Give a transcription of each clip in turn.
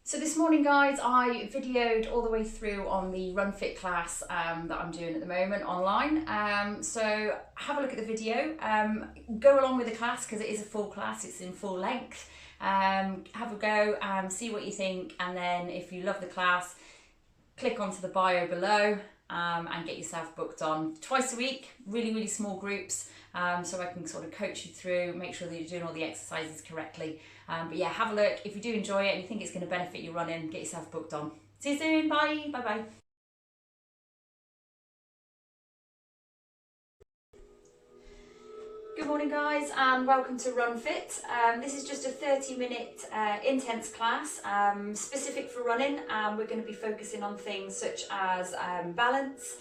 So this morning, guys, I videoed all the way through on the RUN FIIT class that I'm doing at the moment online. So have a look at the video, go along with the class because it is a full class, it's in full length. Have a go, see what you think, and then if you love the class, click onto the bio below and get yourself booked on twice a week, really small groups, so I can sort of coach you through, make sure that you're doing all the exercises correctly. But yeah, have a look. If you do enjoy it and you think it's going to benefit your running, get yourself booked on. See you soon. Bye. Bye. Good morning, guys, and welcome to RUN FIIT. This is just a 30-minute intense class specific for running. We're going to be focusing on things such as balance,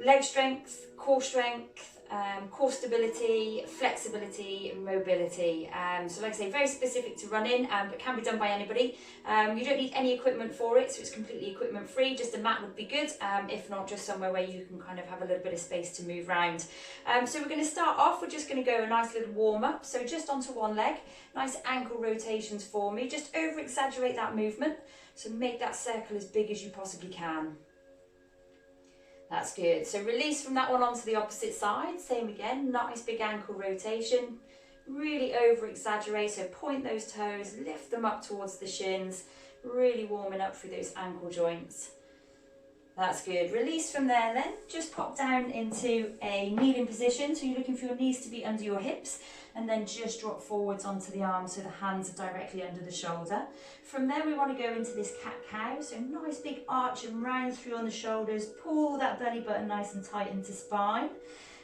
leg strength, core stability, flexibility, mobility. So like I say, very specific to running, but can be done by anybody. You don't need any equipment for it, so it's completely equipment free. Just a mat would be good, if not just somewhere where you can kind of have a little bit of space to move around. So we're going to start off, we're just going to go a nice little warm up. So just onto one leg, nice ankle rotations for me. Just over exaggerate that movement. So make that circle as big as you possibly can. That's good. So release from that one onto the opposite side. Same again, nice big ankle rotation. Really over exaggerate, so point those toes, lift them up towards the shins, really warming up through those ankle joints. That's good. Release from there then, just pop down into a kneeling position. So you're looking for your knees to be under your hips, and then just drop forwards onto the arms so the hands are directly under the shoulder. From there we want to go into this cat-cow, so nice big arch and round through on the shoulders, pull that belly button nice and tight into spine,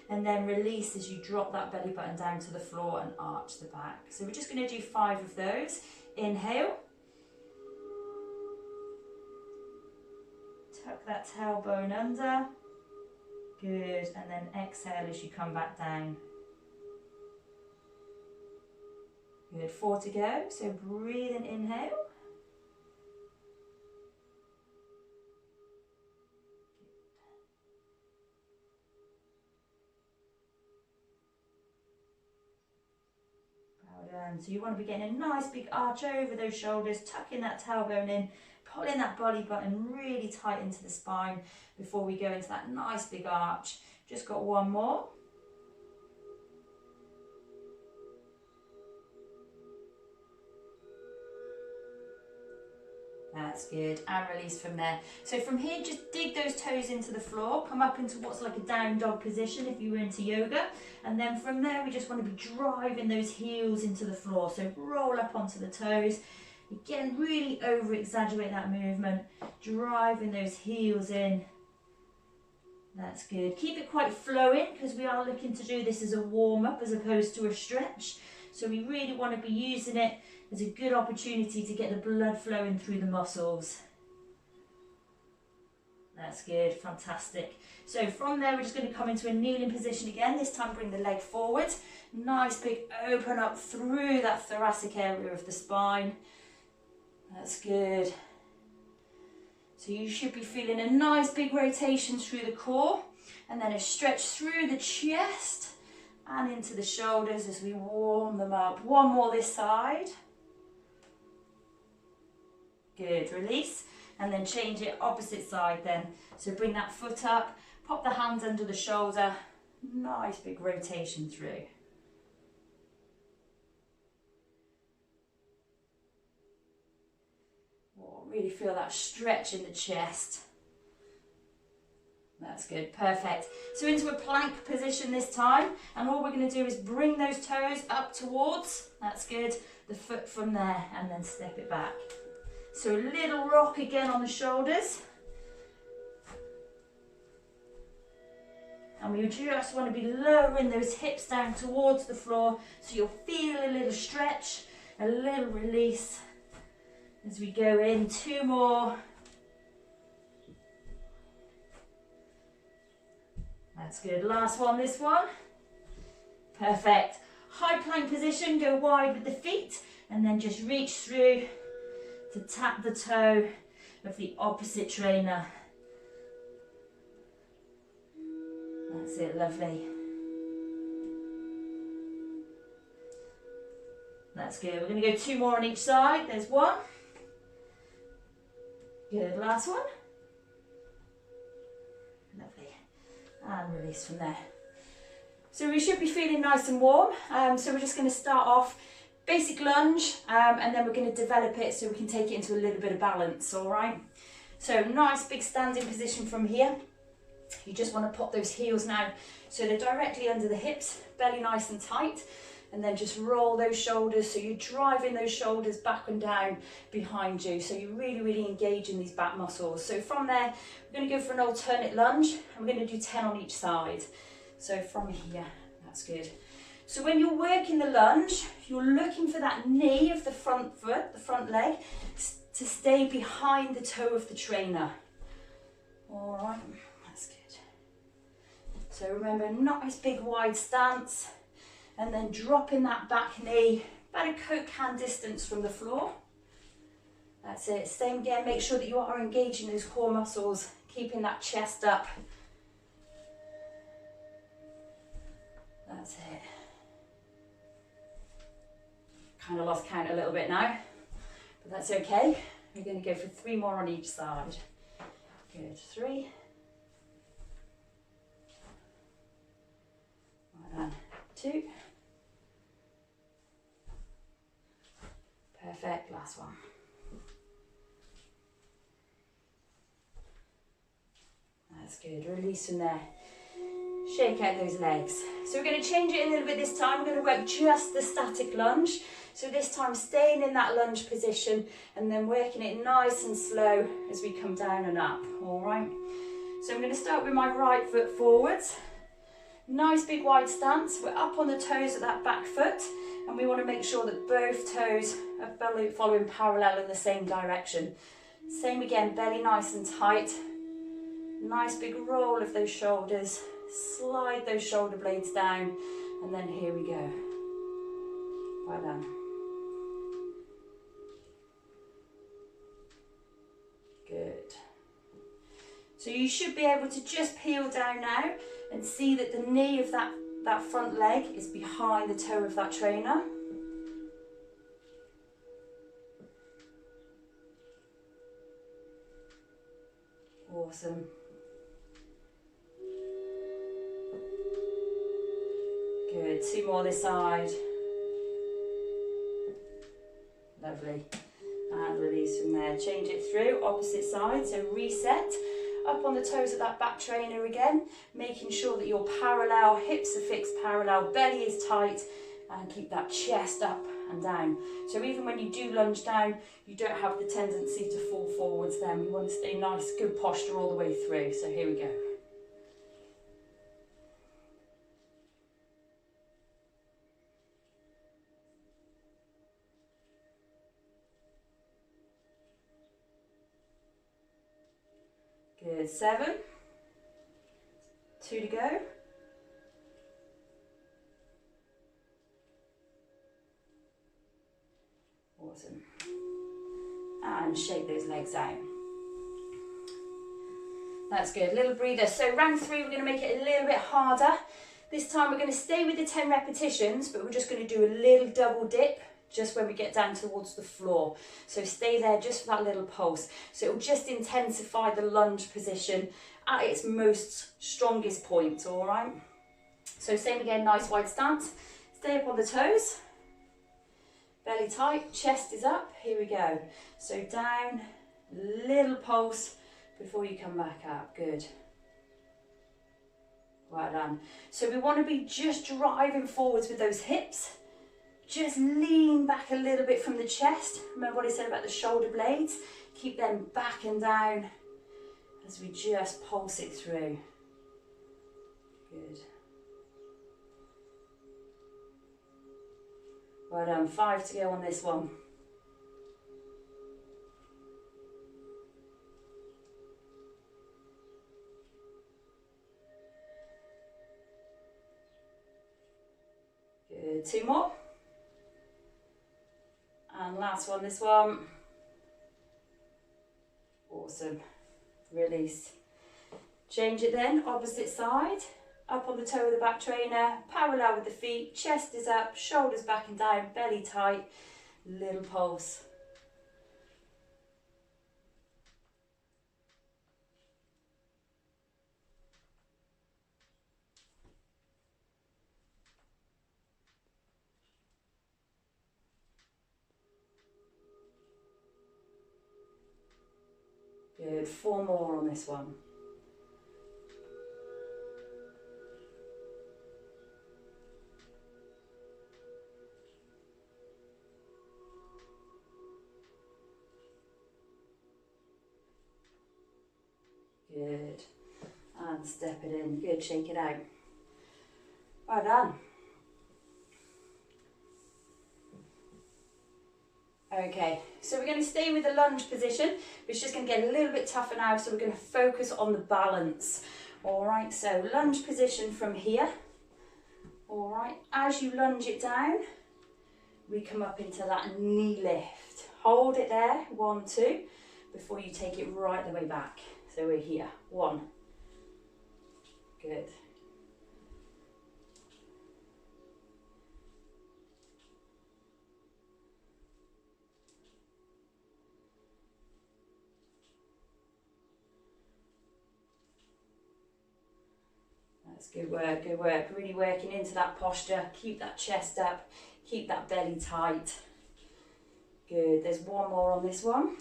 and then release as you drop that belly button down to the floor and arch the back. So we're just going to do 5 of those. Inhale. Tuck that tailbone under. Good, and then exhale as you come back down. Good, 4 to go, so breathe and inhale. Well done. So you want to be getting a nice big arch over those shoulders, tucking that tailbone in, pulling that belly button really tight into the spine before we go into that nice big arch. Just got one more. That's good, and release from there. So from here, just dig those toes into the floor, come up into what's like a down dog position if you were into yoga, and then from there we just want to be driving those heels into the floor. So roll up onto the toes. Again, really over exaggerate that movement, driving those heels in. That's good. Keep it quite flowing because we are looking to do this as a warm up as opposed to a stretch. So we really want to be using it as a good opportunity to get the blood flowing through the muscles. That's good, fantastic. So from there we're just going to come into a kneeling position again. This time bring the leg forward. Nice big open up through that thoracic area of the spine. That's good. So you should be feeling a nice big rotation through the core, and then a stretch through the chest and into the shoulders as we warm them up. One more this side. Good, release, and then change it opposite side then. So bring that foot up, pop the hands under the shoulder, nice big rotation through. Really feel that stretch in the chest. That's good, perfect. So into a plank position this time, and all we're going to do is bring those toes up towards, that's good, the foot from there, and then step it back. So a little rock again on the shoulders. And we just want to be lowering those hips down towards the floor, so you'll feel a little stretch, a little release. As we go in, 2 more. That's good. Last one, this one. Perfect. High plank position, go wide with the feet, and then just reach through to tap the toe of the opposite trainer. That's it, lovely. That's good. We're going to go 2 more on each side. There's 1. Good, last one. Lovely. And release from there. So we should be feeling nice and warm. So we're just going to start off basic lunge, and then we're going to develop it so we can take it into a little bit of balance, all right? So nice big standing position from here. You just want to pop those heels now so they're directly under the hips, belly nice and tight, and then just roll those shoulders so you're driving those shoulders back and down behind you, so you're really engaging these back muscles. So from there we're going to go for an alternate lunge, and we're going to do 10 on each side. So from here, that's good. So when you're working the lunge, you're looking for that knee of the front foot, the front leg, to stay behind the toe of the trainer. All right, that's good. So remember, nice big wide stance, and then dropping that back knee about a Coke can distance from the floor. That's it. Same again, make sure that you are engaging those core muscles, keeping that chest up. That's it. Kind of lost count a little bit now, but that's okay. We're going to go for 3 more on each side. Good, 3. Right on, 2. Perfect, last one. That's good, release from there. Shake out those legs. So we're going to change it a little bit this time. We're going to work just the static lunge. So this time staying in that lunge position and then working it nice and slow as we come down and up, all right? So I'm going to start with my right foot forwards. Nice big wide stance. We're up on the toes of that back foot, and we want to make sure that both toes are following parallel in the same direction. Same again, belly nice and tight. Nice big roll of those shoulders. Slide those shoulder blades down, and then here we go. Well done. Good. So you should be able to just peel down now and see that the knee of that front leg is behind the toe of that trainer. Awesome. Good, 2 more this side. Lovely. And release from there. Change it through, opposite side. So reset, up on the toes of that back trainer again, making sure that you're parallel, hips are fixed parallel, belly is tight, and keep that chest up and down. So even when you do lunge down, you don't have the tendency to fall forwards then. We want to stay nice, good posture all the way through. So here we go. Good, 7, 2 to go. Awesome. And shake those legs out. That's good, little breather. So round 3, we're going to make it a little bit harder. This time we're going to stay with the 10 repetitions, but we're just going to do a little double dip just when we get down towards the floor. So stay there just for that little pulse. So it will just intensify the lunge position at its most strongest point, all right? So same again, nice wide stance. Stay up on the toes. Belly tight, chest is up. Here we go. So down, little pulse before you come back up. Good. Well done. So we want to be just driving forwards with those hips. Just lean back a little bit from the chest. Remember what I said about the shoulder blades? Keep them back and down as we just pulse it through. Good. Well done, 5 to go on this one. Good, 2 more. And last one, this one. Awesome. Release. Change it then, opposite side. Up on the toe of the back trainer, parallel with the feet, chest is up, shoulders back and down, belly tight, little pulse. Good, 4 more on this one. Good, and step it in. Good, shake it out. Well done. Okay, so we're going to stay with the lunge position, but it's just going to get a little bit tougher now, so we're going to focus on the balance. All right, so lunge position from here. All right, as you lunge it down, we come up into that knee lift. Hold it there, 1, 2, before you take it right the way back. So we're here, 1. Good. That's good work, good work. Really working into that posture. Keep that chest up, keep that belly tight. Good, there's 1 more on this one.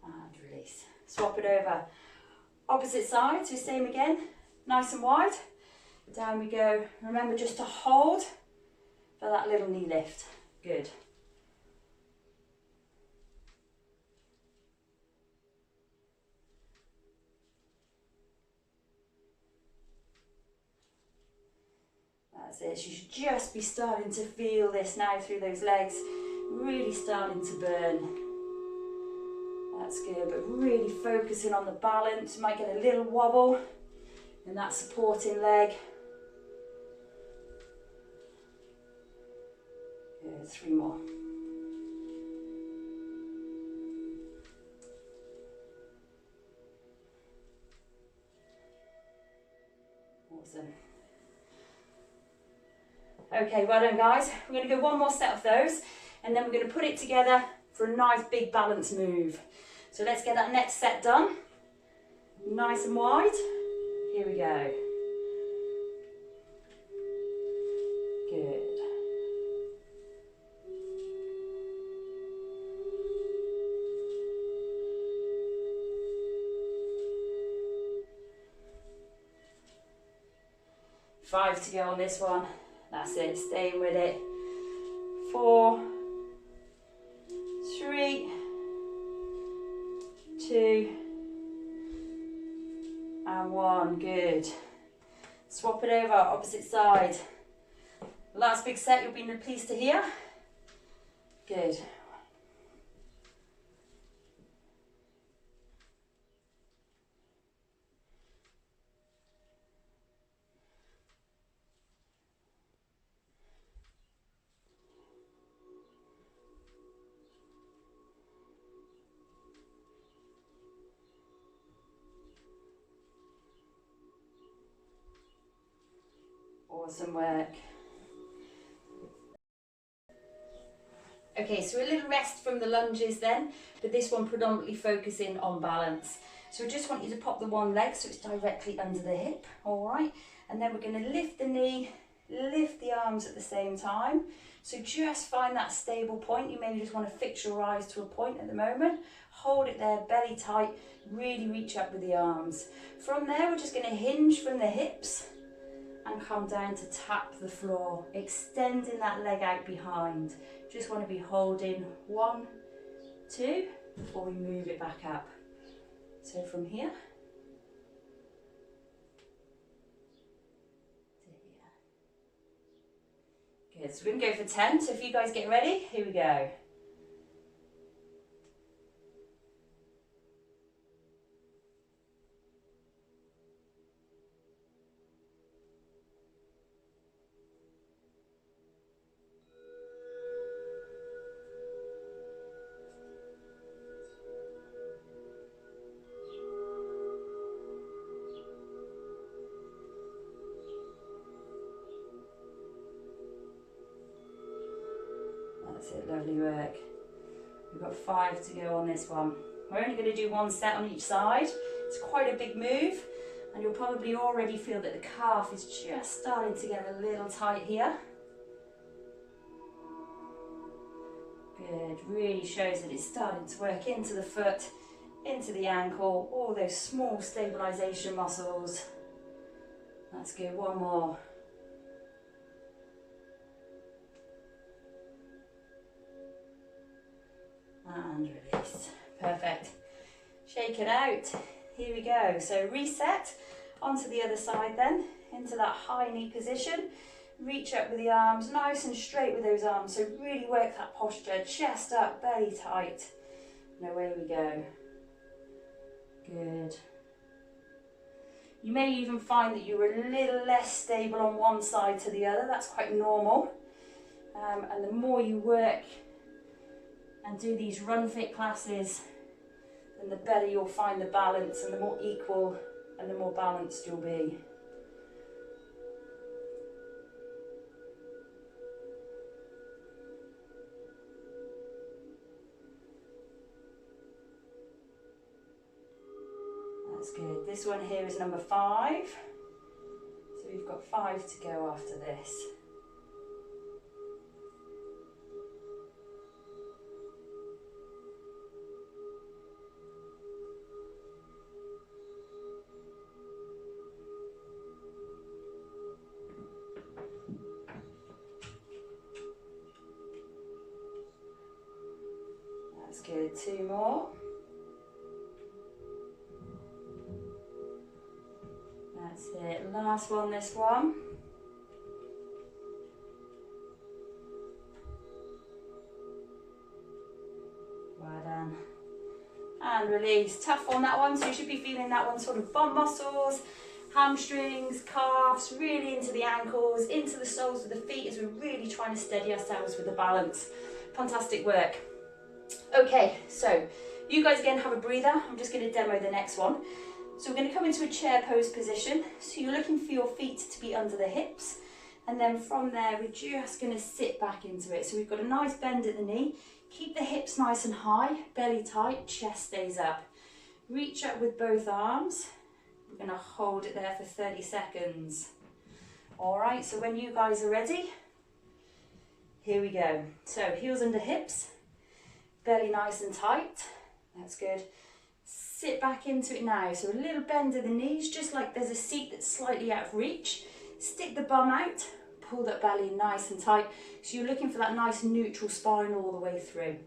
And release. Swap it over. Opposite side, so same again. Nice and wide. Down we go. Remember just to hold for that little knee lift. Good. That's it. You should just be starting to feel this now through those legs. Really starting to burn. That's good, but really focusing on the balance. You might get a little wobble in that supporting leg. Good, 3 more. Awesome. Okay, well done guys. We're going to go 1 more set of those, and then we're going to put it together for a nice big balance move. So let's get that next set done. Nice and wide. Here we go. Good. Five to go on this one. That's it, staying with it. 4, 3, 2, and 1. Good. Swap it over, opposite side. Last big set, you'll be pleased to hear. Good. Awesome work. Okay, so a little rest from the lunges then, but this one predominantly focusing on balance. So I just want you to pop the one leg so it's directly under the hip, all right? And then we're going to lift the knee, lift the arms at the same time. So just find that stable point. You maybe just want to fix your eyes to a point at the moment. Hold it there, belly tight, really reach up with the arms. From there, we're just going to hinge from the hips and come down to tap the floor, extending that leg out behind. Just want to be holding 1, 2 before we move it back up. So from here to here. Good, so we're going to go for 10, so if you guys get ready, here we go. That's it, lovely work. We've got 5 to go on this one. We're only going to do 1 set on each side. It's quite a big move, and you'll probably already feel that the calf is just starting to get a little tight here. Good, really shows that it's starting to work into the foot, into the ankle, all those small stabilization muscles. That's good, one more. And release, perfect. Shake it out, here we go. So reset onto the other side then, into that high knee position. Reach up with the arms, nice and straight with those arms. So really work that posture, chest up, belly tight. And away we go. Good. You may even find that you're a little less stable on one side to the other. That's quite normal. And the more you work and do these Run Fit classes, then the better you'll find the balance, and the more equal and the more balanced you'll be. That's good. This one here is number 5. So we've got 5 to go after this. That's good. 2 more. That's it. Last one, this one. Well done. And release. Tough on that one, so you should be feeling that one sort of bum muscles, hamstrings, calves, really into the ankles, into the soles of the feet as we're really trying to steady ourselves with the balance. Fantastic work. Okay, so you guys again have a breather. I'm just going to demo the next one. So we're going to come into a chair pose position. So you're looking for your feet to be under the hips. And then from there, we're just going to sit back into it. So we've got a nice bend at the knee. Keep the hips nice and high, belly tight, chest stays up. Reach up with both arms. We're going to hold it there for 30 seconds. All right, so when you guys are ready, here we go. So heels under hips, belly nice and tight. That's good. Sit back into it now. So a little bend of the knees, just like there's a seat that's slightly out of reach. Stick the bum out, pull that belly nice and tight. So you're looking for that nice neutral spine all the way through.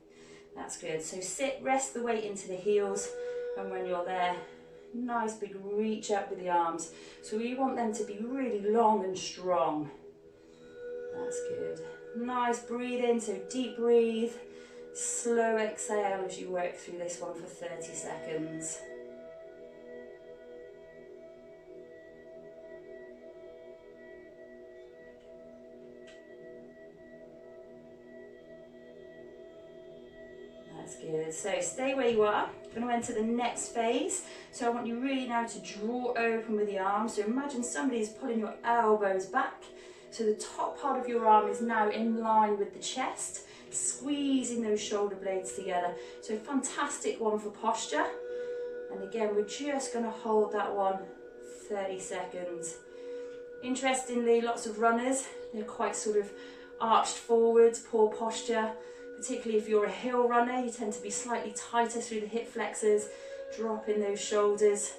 That's good. So sit, rest the weight into the heels. And when you're there, nice big reach up with the arms. So we want them to be really long and strong. That's good. Nice breathe in, so deep breathe. Slow exhale as you work through this one for 30 seconds. That's good. So stay where you are. We're going to enter the next phase. So I want you really now to draw open with the arms. So imagine somebody is pulling your elbows back. So the top part of your arm is now in line with the chest, squeezing those shoulder blades together. So fantastic one for posture. And again, we're just going to hold that one 30 seconds. Interestingly, lots of runners, they're quite sort of arched forwards, poor posture. Particularly if you're a hill runner, you tend to be slightly tighter through the hip flexors, dropping those shoulders.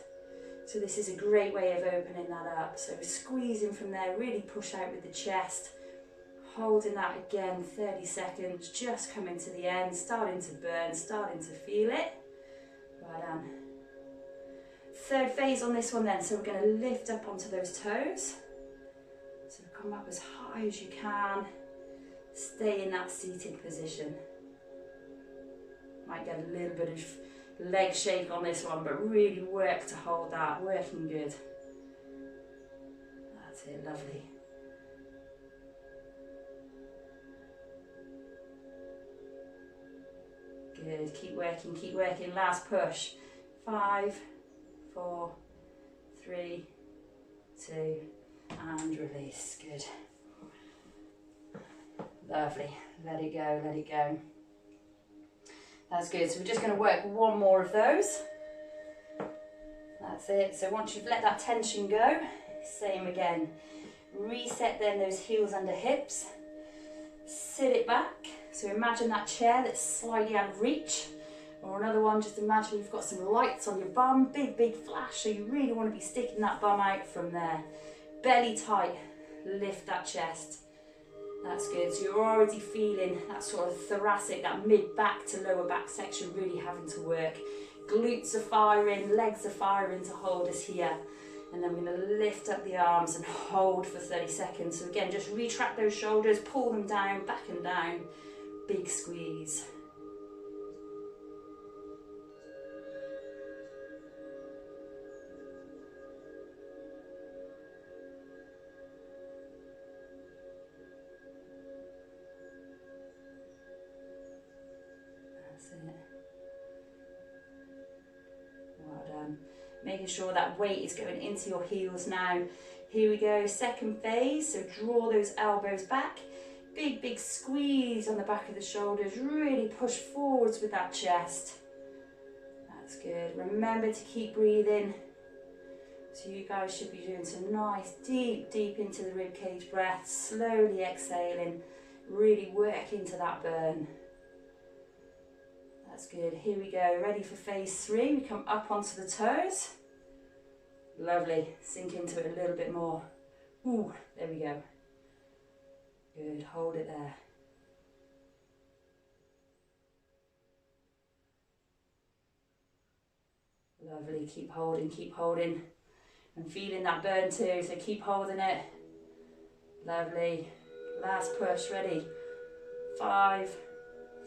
So this is a great way of opening that up. So squeezing from there, really push out with the chest. Holding that again, 30 seconds, just coming to the end, starting to burn, starting to feel it. Well done. Third phase on this one then, so we're going to lift up onto those toes. So come up as high as you can. Stay in that seated position. Might get a little bit of leg shake on this one, but really work to hold that, working good. That's it, lovely. Good, keep working, last push. 5, 4, 3, 2, and release, good. Lovely, let it go, let it go. That's good, so we're just going to work one more of those. That's it, so once you've let that tension go, same again. Reset then those heels under hips. Sit it back, so imagine that chair that's slightly out of reach. Or another one, just imagine you've got some lights on your bum, big, big flash, so you really want to be sticking that bum out from there. Belly tight, lift that chest. That's good. So you're already feeling that sort of thoracic, that mid-back to lower back section really having to work. Glutes are firing, legs are firing to hold us here. And then we're going to lift up the arms and hold for 30 seconds. So again, just retract those shoulders, pull them down, back and down. Big squeeze. Well done. Making sure that weight is going into your heels now. Here we go, second phase. So draw those elbows back. Big, big squeeze on the back of the shoulders. Really push forwards with that chest. That's good. Remember to keep breathing. So you guys should be doing some nice deep, deep into the ribcage breaths. Slowly exhaling. Really work into that burn. That's good. Here we go. Ready for phase 3. We come up onto the toes. Lovely. Sink into it a little bit more. Ooh, there we go. Good. Hold it there. Lovely. Keep holding, keep holding. And feeling that burn too, so keep holding it. Lovely. Last push. Ready. 5,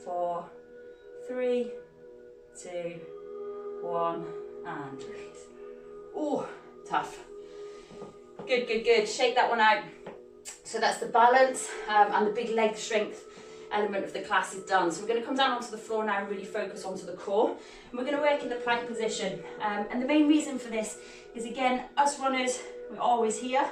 4, 3, 2, 1, and release. Oh, tough. Good, good, good. Shake that one out. So that's the balance and the big leg strength element of the class is done. So we're going to come down onto the floor now and really focus onto the core. And we're going to work in the plank position. And the main reason for this is, again, us runners, we're always here.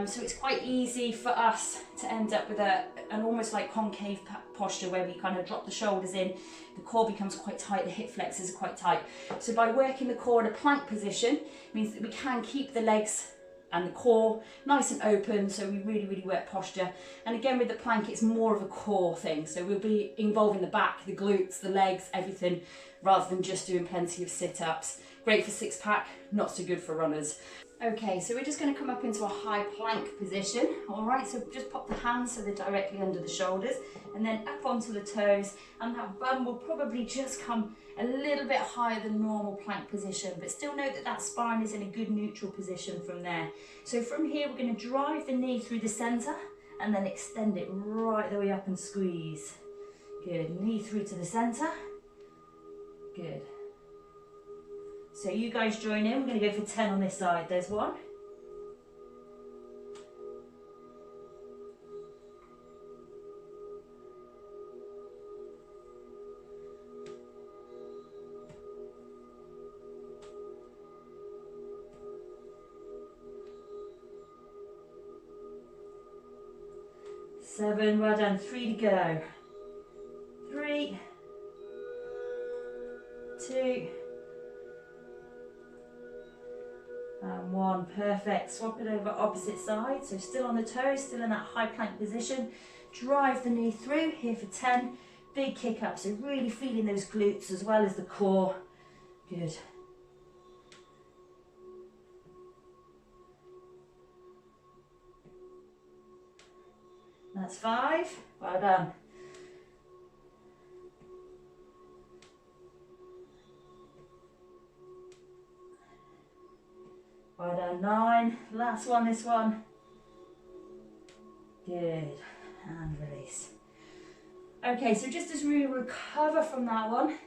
So it's quite easy for us to end up with an almost like concave posture where we kind of drop the shoulders in, the core becomes quite tight, the hip flexors are quite tight. So by working the core in a plank position, means that we can keep the legs and the core nice and open, so we really, really work posture. And again, with the plank, it's more of a core thing. So we'll be involving the back, the glutes, the legs, everything, rather than just doing plenty of sit-ups. Great for six-pack, not so good for runners. Okay, so we're just going to come up into a high plank position. All right, so just pop the hands so they're directly under the shoulders, and then up onto the toes, and that bum will probably just come a little bit higher than normal plank position, but still note that that spine is in a good neutral position from there. So from here, we're going to drive the knee through the center and then extend it right the way up and squeeze. Good, knee through to the center. Good. So you guys join in, we're going to go for 10 on this side. There's 1. 7, well done, 3 to go. 3, 2, and 1, perfect. Swap it over opposite side, so still on the toes, still in that high plank position. Drive the knee through, here for 10. Big kick up, so really feeling those glutes as well as the core. Good. That's 5, well done. Well done, 9, last one, this one. Good, and release. Okay, so just as we recover from that one,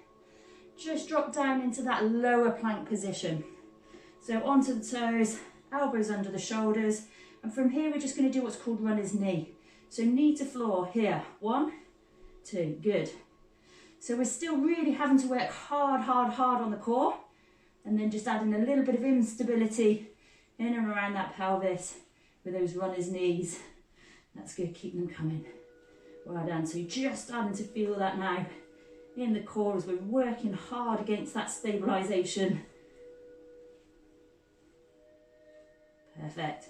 just drop down into that lower plank position. So onto the toes, elbows under the shoulders, and from here we're just going to do what's called runner's knee. So knee to floor here, 1, 2, good. So we're still really having to work hard, hard, hard on the core, and then just adding a little bit of instability in and around that pelvis with those runner's knees. That's good, keep them coming. Well done, so you're just starting to feel that now in the core as we're working hard against that stabilisation. Perfect.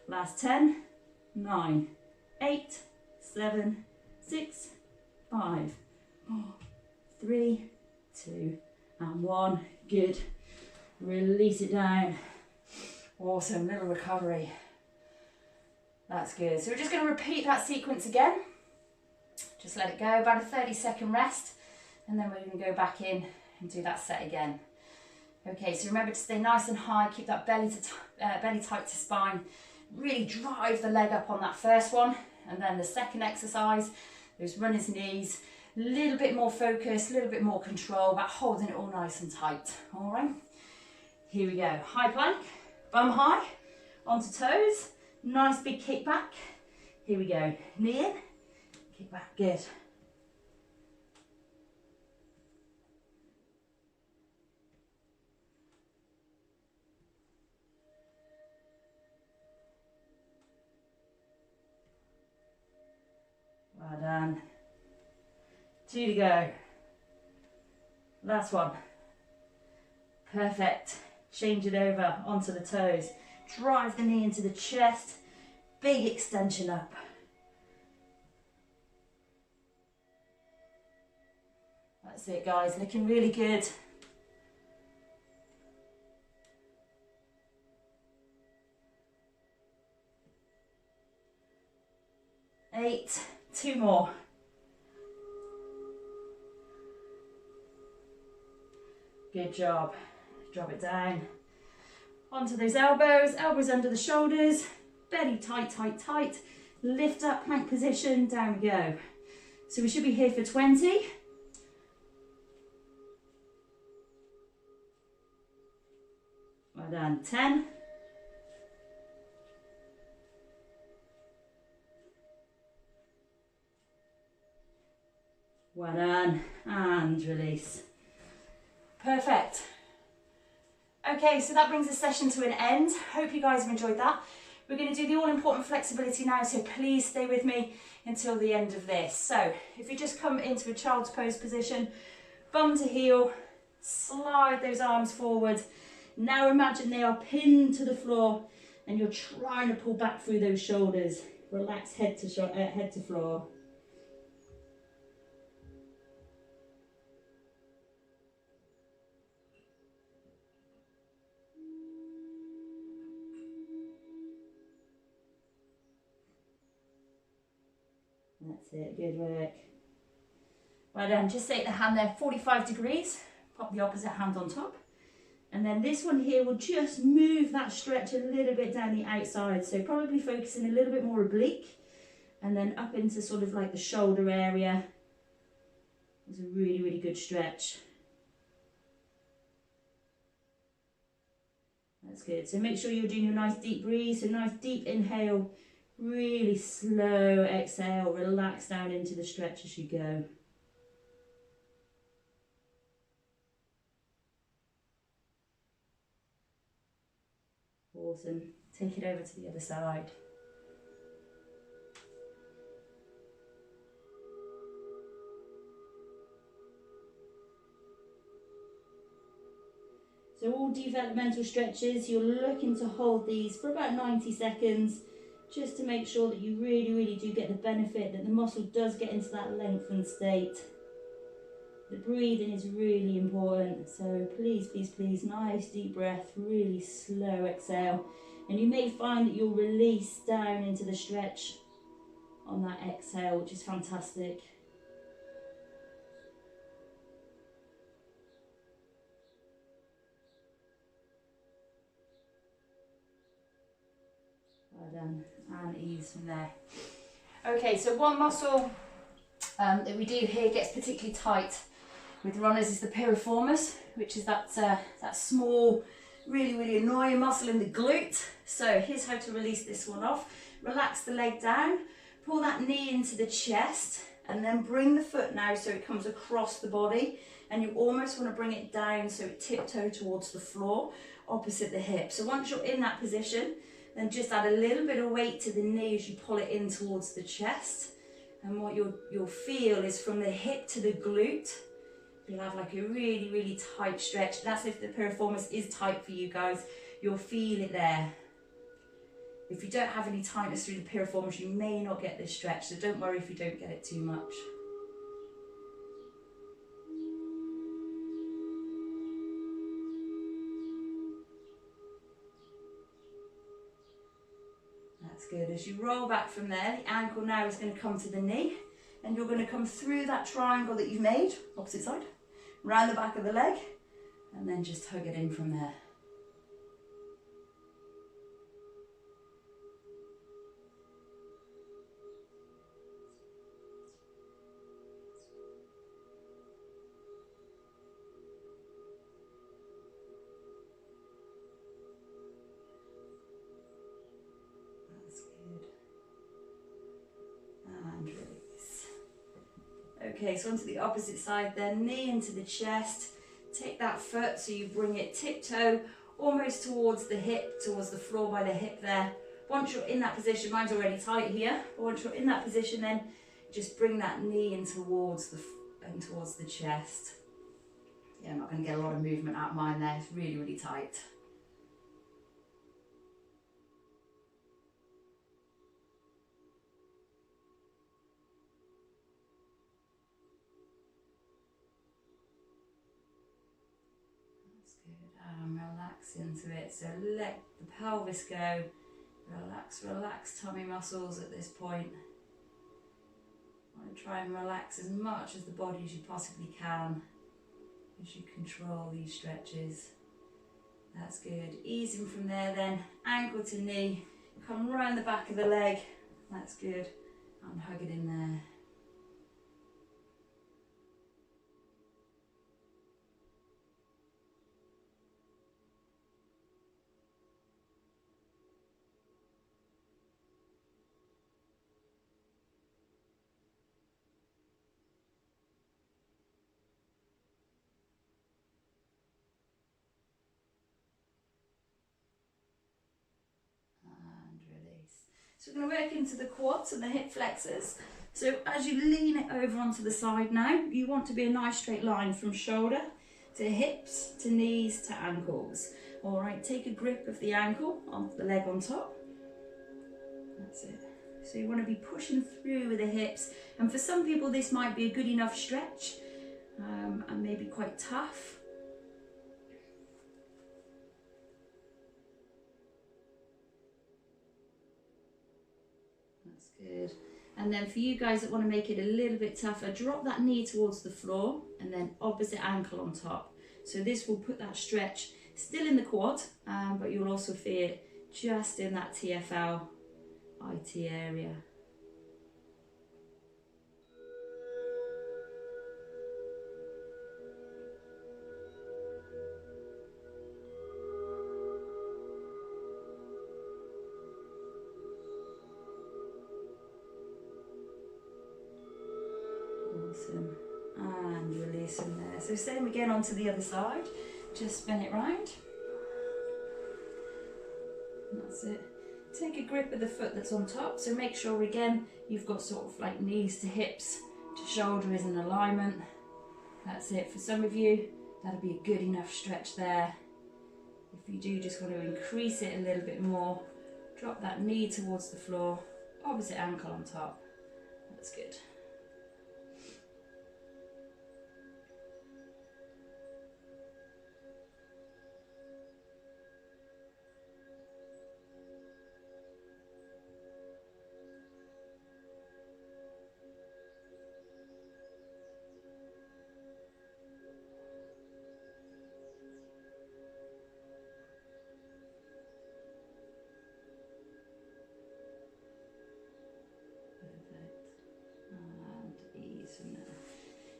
Last 10, 9, 8, 7, 6, 5, 4, 3, 2, and 1. Good. Release it down. Awesome, little recovery. That's good. So we're just going to repeat that sequence again. Just let it go, about a 30-second rest, and then we're going to go back in and do that set again. Okay, so remember to stay nice and high, keep that belly tight to spine. Really drive the leg up on that first one, and then the second exercise, those runner's knees, a little bit more focus, a little bit more control, but holding it all nice and tight. All right, here we go. High plank, bum high, onto toes, nice big kick back. Here we go, knee in, kick back, good. Well done. 2 to go. Last one. Perfect. Change it over onto the toes. Drive the knee into the chest. Big extension up. That's it, guys. Looking really good. 8. 2 more. Good job. Drop it down. Onto those elbows. Elbows under the shoulders. Belly tight, tight, tight. Lift up, plank position. Down we go. So we should be here for 20. Well done. 10. Well done. And release. Perfect. Okay, so that brings the session to an end. Hope you guys have enjoyed that. We're going to do the all-important flexibility now, so please stay with me until the end of this. So, if you just come into a child's pose position, bum to heel, slide those arms forward. Now imagine they are pinned to the floor and you're trying to pull back through those shoulders. Relax head to floor. That's it, good work. Right then, just take the hand there 45 degrees, pop the opposite hand on top. And then this one here will just move that stretch a little bit down the outside. So probably focusing a little bit more oblique and then up into sort of like the shoulder area. It's a really, really good stretch. That's good. So make sure you're doing your nice deep breathe. So nice deep inhale. Really slow exhale, relax down into the stretch as you go. Awesome. Take it over to the other side. So all developmental stretches, you're looking to hold these for about 90 seconds. Just to make sure that you really, really do get the benefit, that the muscle does get into that lengthened state. The breathing is really important, so please, please, please, nice deep breath, really slow exhale. And you may find that you'll release down into the stretch on that exhale, which is fantastic. Well done. And ease from there. Okay, so one muscle that we do here gets particularly tight with runners is the piriformis, which is that small, really, really annoying muscle in the glute. So here's how to release this one off. Relax the leg down, pull that knee into the chest, and then bring the foot now so it comes across the body, and you almost want to bring it down so it tiptoe towards the floor, opposite the hip. So once you're in that position, then just add a little bit of weight to the knee as you pull it in towards the chest. And what you'll feel is from the hip to the glute, you'll have like a really, really tight stretch. That's if the piriformis is tight for you guys. You'll feel it there. If you don't have any tightness through the piriformis, you may not get this stretch. So don't worry if you don't get it too much. good. As you roll back from there, the ankle now is going to come to the knee, and you're going to come through that triangle that you've made, opposite side, round the back of the leg, and then just hug it in from there. And release. Okay, so onto the opposite side then, knee into the chest, take that foot so you bring it tiptoe almost towards the hip, towards the floor by the hip there. Once you're in that position, mine's already tight here, but once you're in that position then, just bring that knee in towards the chest. Yeah, I'm not going to get a lot of movement out of mine there, it's really, really tight. Relax into it, so let the pelvis go, relax tummy muscles at this point. I want to try and relax as much as the body as you possibly can as you control these stretches. That's good. Easing from there then, ankle to knee, come round the back of the leg, that's good, and hug it in there. So we're going to work into the quads and the hip flexors. So as you lean it over onto the side now, you want to be a nice straight line from shoulder to hips, to knees, to ankles. All right, take a grip of the ankle, of the leg on top. That's it. So you want to be pushing through with the hips. And for some people, this might be a good enough stretch and maybe quite tough. Good. And then for you guys that want to make it a little bit tougher, drop that knee towards the floor and then opposite ankle on top. So this will put that stretch still in the quad, but you'll also feel it just in that TFL IT area. Awesome. And release from there. So same again onto the other side. Just spin it round. That's it. Take a grip of the foot that's on top. So make sure again you've got sort of like knees to hips to shoulder is in alignment. That's it. For some of you, that'll be a good enough stretch there. If you do just want to increase it a little bit more, drop that knee towards the floor, opposite ankle on top. That's good.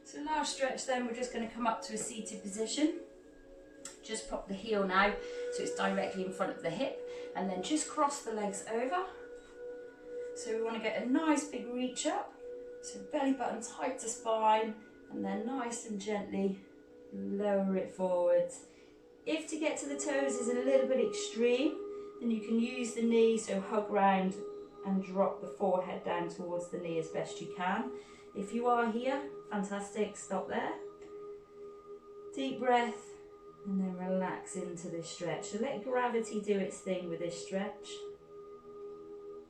So last stretch then, we're just going to come up to a seated position. Just pop the heel now so it's directly in front of the hip, and then just cross the legs over. So we want to get a nice big reach up, so belly button tight to spine, and then nice and gently lower it forwards. If to get to the toes is a little bit extreme, then you can use the knee, so hug round and drop the forehead down towards the knee as best you can. If you are here, fantastic, stop there. Deep breath, and then relax into this stretch. So let gravity do its thing with this stretch.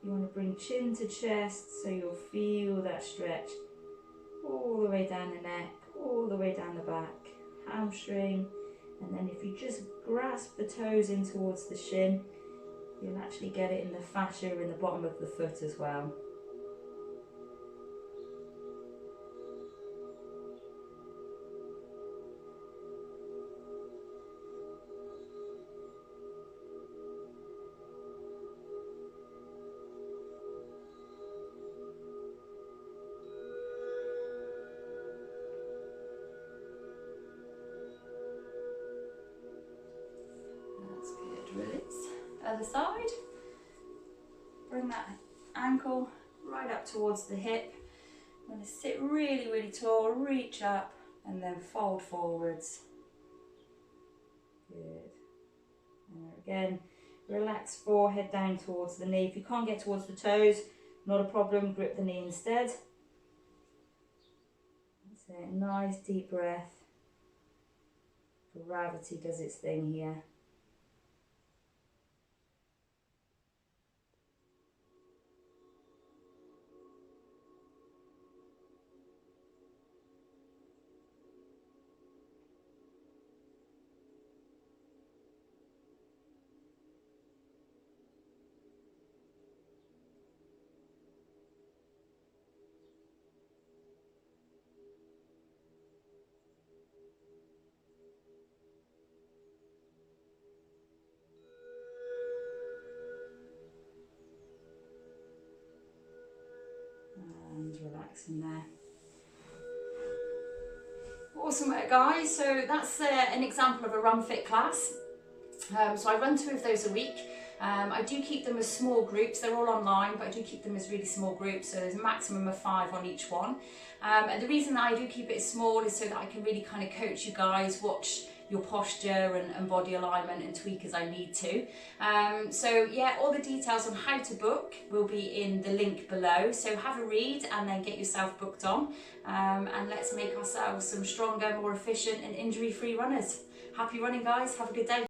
You want to bring chin to chest, so you'll feel that stretch all the way down the neck, all the way down the back, hamstring, and then if you just grasp the toes in towards the shin, You'll actually get it in the fascia in the bottom of the foot as well. That's good. Release. Other side. Bring that ankle right up towards the hip. I'm going to sit really, really tall, reach up, and then fold forwards. Good. And again, relax forehead down towards the knee. If you can't get towards the toes, not a problem, grip the knee instead. That's it. Nice deep breath. Gravity does its thing here. And relaxing there. Awesome work, guys. So that's an example of a Run Fit class. So I run 2 of those a week. I do keep them as small groups. They're all online, but I do keep them as really small groups. So there's a maximum of 5 on each one. And the reason that I do keep it small is so that I can really kind of coach you guys, watch your posture and body alignment and tweak as I need to. So yeah, all the details on how to book will be in the link below. So have a read and then get yourself booked on. And let's make ourselves some stronger, more efficient and injury-free runners. Happy running, guys. Have a good day.